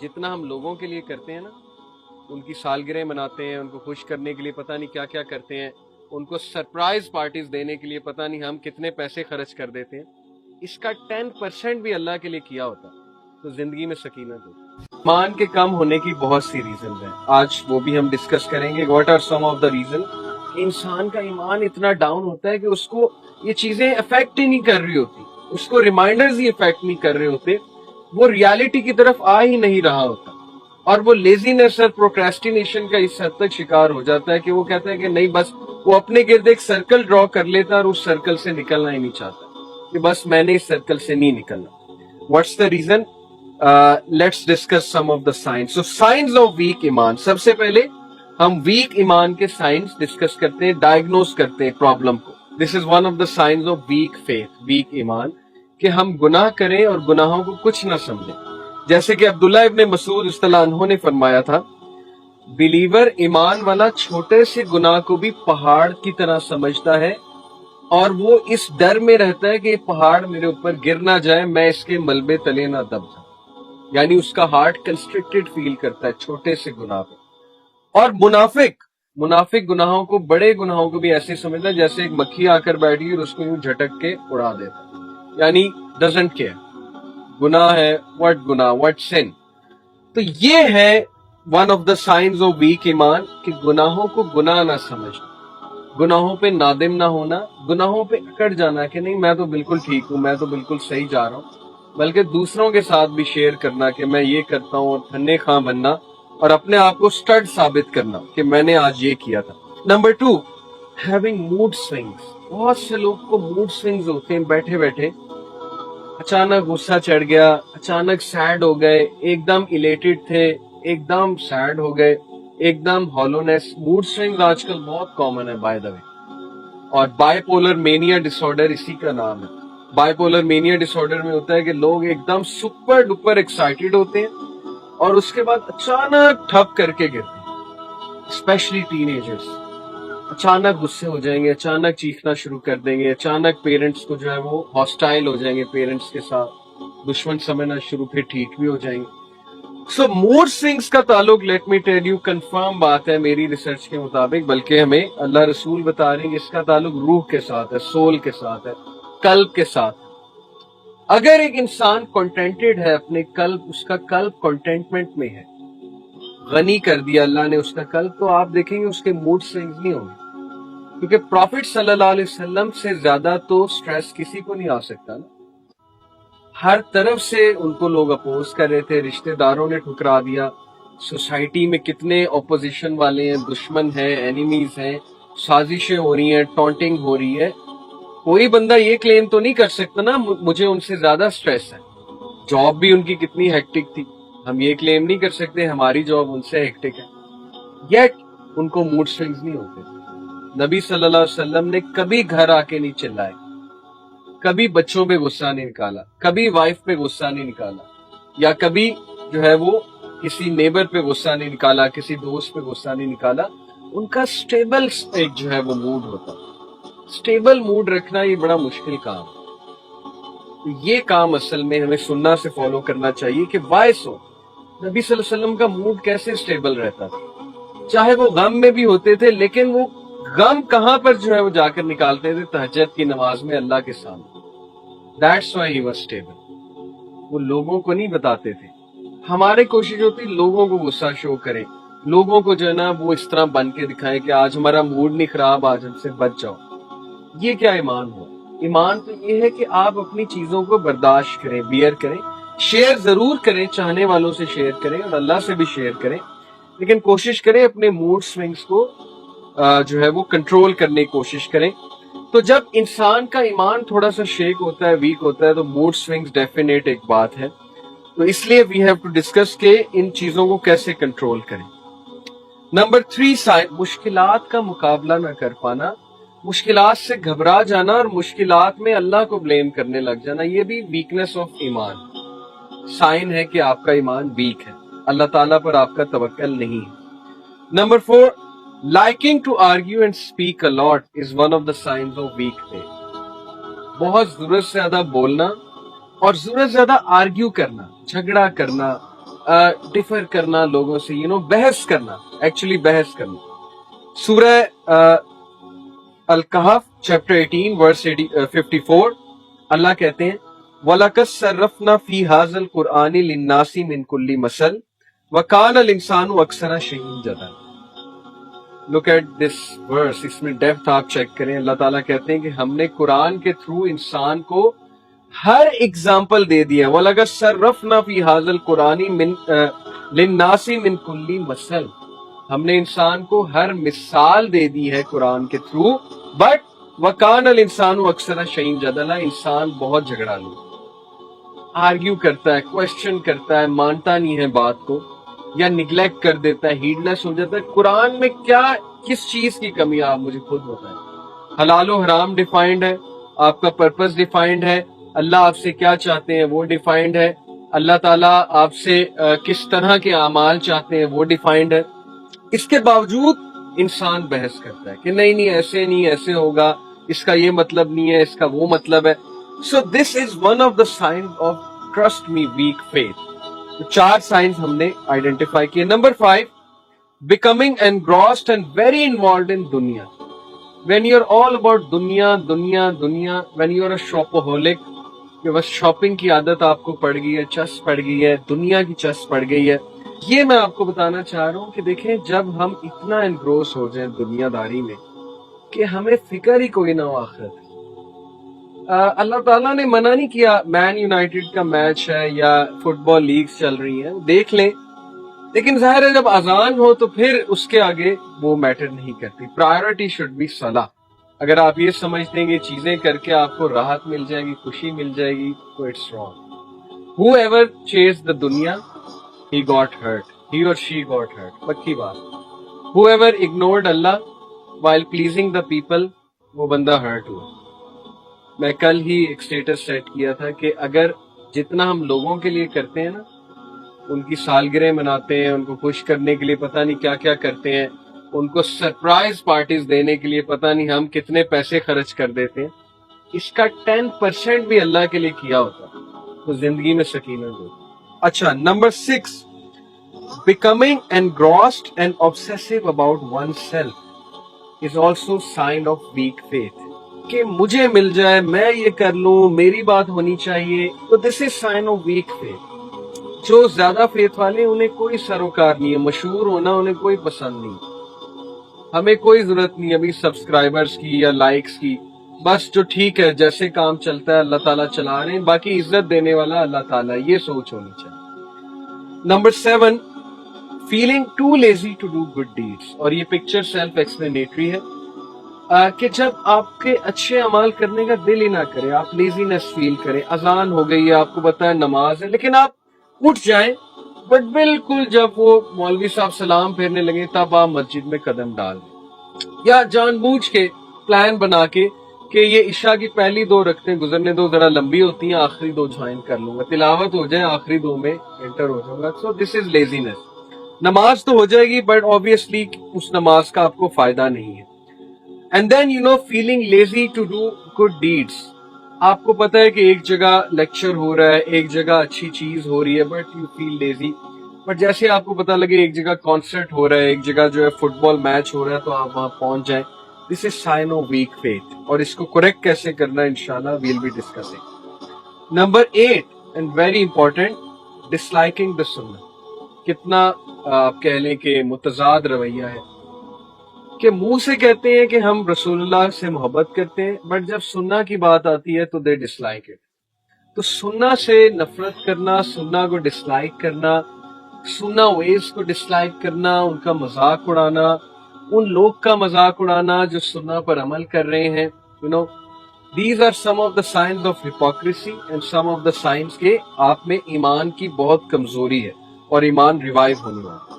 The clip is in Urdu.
جتنا ہم لوگوں کے لیے کرتے ہیں نا، ان کی سالگرہیں مناتے ہیں، ان کو خوش کرنے کے لیے پتہ نہیں کیا کیا کرتے ہیں، ان کو سرپرائز پارٹیز دینے کے لیے پتہ نہیں ہم کتنے پیسے خرچ کر دیتے ہیں، اس کا 10% بھی اللہ کے لیے کیا ہوتا تو زندگی میں سکینت ہوتی۔ ایمان کے کم ہونے کی بہت سی ریزنز ہیں، آج وہ بھی ہم ڈسکس کریں گے۔ What are some of the reason کہ انسان کا ایمان اتنا ڈاؤن ہوتا ہے کہ اس کو یہ چیزیں افیکٹ ہی نہیں کر رہی ہوتی، اس کو ریمائنڈرز ہی افیکٹ نہیں کر رہے ہوتے، وہ ریالٹی کی طرف آ ہی نہیں رہا ہوتا، اور وہ لیزینس اور پروکریسٹینیشن کا اس حد تک شکار ہو جاتا ہے کہ وہ کہتا ہے کہ نہیں، بس وہ اپنے گرد ایک سرکل ڈرا کر لیتا اور اس سرکل سے نکلنا ہی نہیں چاہتا کہ بس میں نے اس سرکل سے نہیں نکلنا۔ What's the reason? Let's discuss some of the signs. So signs of weak ایمان، سب سے پہلے ہم ویک ایمان کے سائنس ڈسکس کرتے ہیں، ڈائگنوز کرتے ہیں پرابلم کو۔ This is one of the signs of weak faith, weak ایمان، کہ ہم گناہ کریں اور گناہوں کو کچھ نہ سمجھیں۔ جیسے کہ عبداللہ ابن مسعود رضی اللہ عنہ نے فرمایا تھا، بلیور ایمان والا چھوٹے سے گناہ کو بھی پہاڑ کی طرح سمجھتا ہے، اور وہ اس ڈر میں رہتا ہے کہ یہ پہاڑ میرے اوپر گر نہ جائے، میں اس کے ملبے تلے نہ دب جاؤں۔ یعنی اس کا ہارٹ کنسٹرکٹڈ فیل کرتا ہے چھوٹے سے گناہ پہ۔ اور منافق گناہوں کو، بڑے گناہوں کو بھی ایسے سمجھتا ہے جیسے ایک مکھی آ کر بیٹھی اور اس کو یوں جھٹک کے اڑا دیتا ہے، یعنی ڈزنٹ کیئر، گناہ ہے، what sin۔ تو یہ ہے one of the signs of weak ایمان کہ گناہوں کو گناہ نہ سمجھنا، گناہوں پہ نادم نہ ہونا، گناہوں پہ اکڑ جانا کہ نہیں میں تو بالکل ٹھیک ہوں، میں تو بالکل صحیح جا رہا ہوں، بلکہ دوسروں کے ساتھ بھی شیئر کرنا کہ میں یہ کرتا ہوں، اور تھنے خواہ بننا اور اپنے آپ کو سٹڈ ثابت کرنا کہ میں نے آج یہ کیا تھا۔ Number 2، having mood swings. بہت سے لوگ کو موڈ سوئنگز ہوتے ہیں، بیٹھے بیٹھے اچانک غصہ چڑھ گیا، اچانک سیڈ ہو گئے، ایک دم الیٹڈ تھے، ایک دم سیڈ ہو گئے، ایک دم ہالونیس۔ موڈ سوئنگز آج کل بہت کامن ہے بائی دا وے، اور bipolar mania disorder اسی کا نام ہے۔ Bipolar mania disorder میں ہوتا ہے کہ لوگ ایک دم سپر ڈپر ایکسائٹیڈ ہوتے ہیں اور اس کے بعد اچانک ٹھپ کر کے گرتے ہیں، اسپیشلی ٹین ایجرز۔ اچانک غصے ہو جائیں گے، اچانک چیخنا شروع کر دیں گے، اچانک پیرنٹس کو جو ہے وہ ہاسٹائل ہو جائیں گے، پیرنٹس کے ساتھ دشمن سمجھنا شروع، پھر ٹھیک بھی ہو جائیں گے۔ سو موڈ سوئنگز کا تعلق، let me tell you, confirm بات ہے میری ریسرچ کے مطابق، بلکہ ہمیں اللہ رسول بتا رہے ہیں کہ اس کا تعلق روح کے ساتھ ہے، سول کے ساتھ ہے، قلب کے ساتھ۔ اگر ایک انسان کنٹینٹڈ ہے اپنے قلب، اس کا قلب کنٹینٹمنٹ میں ہے، غنی کر دیا اللہ نے اس کا قلب، تو آپ دیکھیں گے اس کے موڈ سوئنگز نہیں ہوں گے، کیونکہ پروفٹ صلی اللہ علیہ وسلم سے زیادہ تو سٹریس کسی کو نہیں آ سکتا نا۔ ہر طرف سے ان کو لوگ اپوز کر رہے تھے، رشتہ داروں نے ٹھکرا دیا، سوسائٹی میں کتنے اپوزیشن والے ہیں، دشمن ہیں، اینیمیز ہیں، سازشیں ہو رہی ہیں، ٹونٹنگ ہو رہی ہے۔ کوئی بندہ یہ کلیم تو نہیں کر سکتا نا مجھے ان سے زیادہ سٹریس ہے۔ جاب بھی ان کی کتنی ہیکٹک تھی، ہم یہ کلیم نہیں کر سکتے ہماری جاب ان سے ہیکٹک ہے، یٹ ان کو موڈ سوئنگز نہیں ہوتے۔ نبی صلی اللہ علیہ وسلم نے کبھی گھر آ کے نہیں چلائے، کبھی بچوں پہ غصہ نہیں نکالا، کبھی وائف پہ غصہ نہیں نکالا، یا کبھی جو ہے وہ کسی نیبر پہ غصہ نہیں نکالا، کسی دوست پہ غصہ نہیں نکالا۔ ان کا سٹیبل ایک جو ہے وہ موڈ ہوتا۔ سٹیبل موڈ رکھنا یہ بڑا مشکل کام ہے، یہ کام اصل میں ہمیں سننا سے فالو کرنا چاہیے کہ وائی سو نبی صلی اللہ علیہ وسلم کا موڈ کیسے سٹیبل رہتا تھا، چاہے وہ غم میں بھی ہوتے تھے، لیکن وہ غم کہاں پر جو ہے وہ جا کر نکالتے تھے؟ تہجد کی نماز میں اللہ کے سامنے۔ That's why he was stable۔ وہ لوگوں کو نہیں بتاتے تھے۔ ہماری کوشش ہوتی لوگوں کو غصہ شو کریں، لوگوں کو جو ہے نا وہ اس طرح بن کے دکھائیں کہ آج ہمارا موڈ نہیں خراب، آج ہم سے بچ جاؤ۔ یہ کیا ایمان ہوا؟ ایمان تو یہ ہے کہ آپ اپنی چیزوں کو برداشت کریں، بیئر کریں، شیئر ضرور کریں، چاہنے والوں سے شیئر کریں اور اللہ سے بھی شیئر کریں، لیکن کوشش کریں اپنے موڈ سوئنگز کو جو ہے وہ کنٹرول کرنے کی کوشش کریں۔ تو جب انسان کا ایمان تھوڑا سا شیک ہوتا ہے، ویک ہوتا ہے، تو موڈ سوئنگز ڈیفینیٹ ایک بات ہے۔ تو اس لیے وی ہیو ٹو ڈسکس کہ ان چیزوں کو کیسے کنٹرول کریں۔ نمبر 3، مشکلات کا مقابلہ نہ کر پانا، مشکلات سے گھبرا جانا اور مشکلات میں اللہ کو بلیم کرنے لگ جانا، یہ بھی ویکنس آف ایمان، سائن ہے کہ آپ کا ایمان ویک ہے، اللہ تعالیٰ پر آپ کا توکل نہیں ہے۔ Number 4، liking to argue and speak a lot is one of the signs of weak faith۔ بہت ضرورت سے زیادہ بولنا اور ضرورت سے زیادہ آرگیو کرنا، جھگڑا کرنا، ڈفر کرنا لوگوں سے، بحث کرنا، ایکچولی بحث کرنا. سورہ الکہف چیپٹر 18 ورس 54 اللہ کہتے ہیں وَلَقَدْ صَرَّفْنَا فِي هَذَا الْقُرْآنِ لِلنَّاسِ مِنْ كُلِّ مَثَلٍ وَكَانَ الْإِنسَانُ أَكْثَرَ شَيْءٍ جَدَلًا. لک ایٹ دس ورس، اس میں ڈیپتھ آپ چیک کریں. اللہ تعالیٰ کہتے ہیں کہ ہم نے قرآن کے تھرو انسان کو ہر اگزامپل دے دیا. وَلَقَدْ صَرَّفْنَا فِي هَذَا الْقُرْآنِ لِلنَّاسِ مِنْ كُلِّ مَثَلٍ. ہم نے انسان کو ہر مثال دے دی ہے قرآن کے تھرو. بٹ وَكَانَ الْإِنسَانُ أَكْثَرَ شَيْءٍ جَدَلًا، انسان بہت جھگڑالو، آرگیو کرتا ہے، کوشچن کرتا ہے، مانتا نہیں ہے بات کو، یا نگلیکٹ کر دیتا ہے، ہیڈ لیس ہو جاتا ہے. قرآن میں کس چیز کی کمی ہے آپ مجھے خود بتائیں. حلال و حرام ڈیفائنڈ ہے، آپ کا پرپس ڈیفائنڈ ہے، اللہ آپ سے کیا چاہتے ہیں وہ ڈیفائنڈ ہے، اللہ تعالیٰ آپ سے کس طرح کے اعمال چاہتے ہیں وہ ڈیفائنڈ ہے. اس کے باوجود انسان بحث کرتا ہے کہ نہیں ایسے نہیں، ایسے ہوگا، اس کا یہ مطلب نہیں ہے، اس کا وہ مطلب ہے. So this is one of the sign of trust me weak faith. 4 signs ہم نے آئیڈینٹیفائی کیے. Number 5، becoming engrossed and very involved in دنیا. when you're all about دنیا دنیا دنیا when you're a shopaholic، کہ بس شاپنگ کی عادت آپ کو پڑ گئی ہے، چس پڑ گئی ہے، دنیا کی چس پڑ گئی ہے. یہ میں آپ کو بتانا چاہ رہا ہوں کہ دیکھیں جب ہم اتنا انگروس ہو جائیں دنیا داری میں کہ ہمیں فکر ہی کوئی نہ ہو آخرت. اللہ تعالیٰ نے منع نہیں کیا، مین یونائٹیڈ کا میچ ہے یا فٹ بال لیگز چل رہی ہیں دیکھ لیں، لیکن ظاہر ہے جب اذان ہو تو پھر اس کے آگے وہ میٹر نہیں کرتی. پرائیورٹی شوڈ بی صلاح. اگر آپ یہ سمجھتے ہیں کہ چیزیں کر کے آپ کو راحت مل جائے گی، خوشی مل جائے گی، تو اٹس رانگ. ہو ایور چیز دا دنیا he got hurt, he or she got hurt. پکی بات. whoever ignored Allah while pleasing the people، وہ بندہ ہرٹ ہوا. میں کل ہی ایک سٹیٹس سیٹ کیا تھا کہ اگر جتنا ہم لوگوں کے لیے کرتے ہیں نا، ان کی سالگرہ مناتے ہیں، ان کو خوش کرنے کے لیے پتہ نہیں کیا کیا کرتے ہیں، ان کو سرپرائز پارٹیز دینے کے لیے پتہ نہیں ہم کتنے پیسے خرچ کر دیتے ہیں، اس کا 10% بھی اللہ کے لیے کیا ہوتا تو زندگی میں سکینت ہوتی. اچھا، number 6، becoming engrossed and obsessive about oneself is also sign of weak faith. کہ مجھے مل جائے، میں یہ کر لوں، میری بات ہونی چاہیے، تو this is sign of weak faith. جو زیادہ فیتھ والے انہیں کوئی سروکار نہیں ہے، مشہور ہونا انہیں کوئی پسند نہیں. ہمیں کوئی ضرورت نہیں ابھی سبسکرائبرز کی یا لائکس کی، بس جو ٹھیک ہے جیسے کام چلتا ہے اللہ تعالیٰ چلا رہے ہیں، باقی عزت دینے والا اللہ تعالیٰ، یہ سوچ ہونی چاہیے. Number 7، feeling too lazy to do good deeds. اور یہ پکچر سیلف ایکسپلینیٹری ہے کہ جب آپ کے اچھے اعمال کرنے کا دل ہی نہ کرے، آپ لیزینس فیل کریں. اذان ہو گئی ہے، آپ کو پتہ ہے نماز ہے، لیکن آپ اٹھ جائیں، بٹ بالکل جب وہ مولوی صاحب سلام پھیرنے لگے تب آپ مسجد میں قدم ڈال دیں، یا جان بوجھ کے پلان بنا کے کہ یہ عشاء کی پہلی 2 رکعتیں گزرنے دو، ذرا لمبی ہوتی ہیں، آخری 2 جوائن کر لوں گا، تلاوت ہو جائے، آخری 2 میں انٹر ہو جاؤں گا. سو دس از لیزینس. نماز تو ہو جائے گی بٹ obviously اس نماز کا آپ کو فائدہ نہیں ہے. And then feeling lazy to do good deeds. آپ کو پتا ہے کہ ایک جگہ لیکچر ہو رہا ہے، ایک جگہ اچھی چیز ہو رہی ہے، but you feel lazy. But جیسے آپ کو پتا لگے ایک جگہ کانسرٹ ہو رہا ہے، ایک جگہ جو ہے فٹ بال میچ ہو رہا ہے، تو آپ وہاں پہنچ جائیں. This is sign of weak faith. اور اس کو کریکٹ کیسے کرنا ہے انشاءاللہ will be discussing. Number 8 and very important, disliking the sin. کتنا آپ کہہ لیں کہ متضاد رویہ ہے کہ منہ سے کہتے ہیں کہ ہم رسول اللہ سے محبت کرتے ہیں، بٹ جب سنہ کی بات آتی ہے تو دے ڈس لائک اٹ. تو سنہ سے نفرت کرنا، سنہ کو ڈس لائک کرنا، سنہ ویز کو ڈس لائک کرنا، ان کا مذاق اڑانا، ان لوگ کا مذاق اڑانا جو سنہ پر عمل کر رہے ہیں. these are some of the signs of hypocrisy and some of the signs کہ آپ میں ایمان کی بہت کمزوری ہے اور ایمان ریوائیو ہونے والا.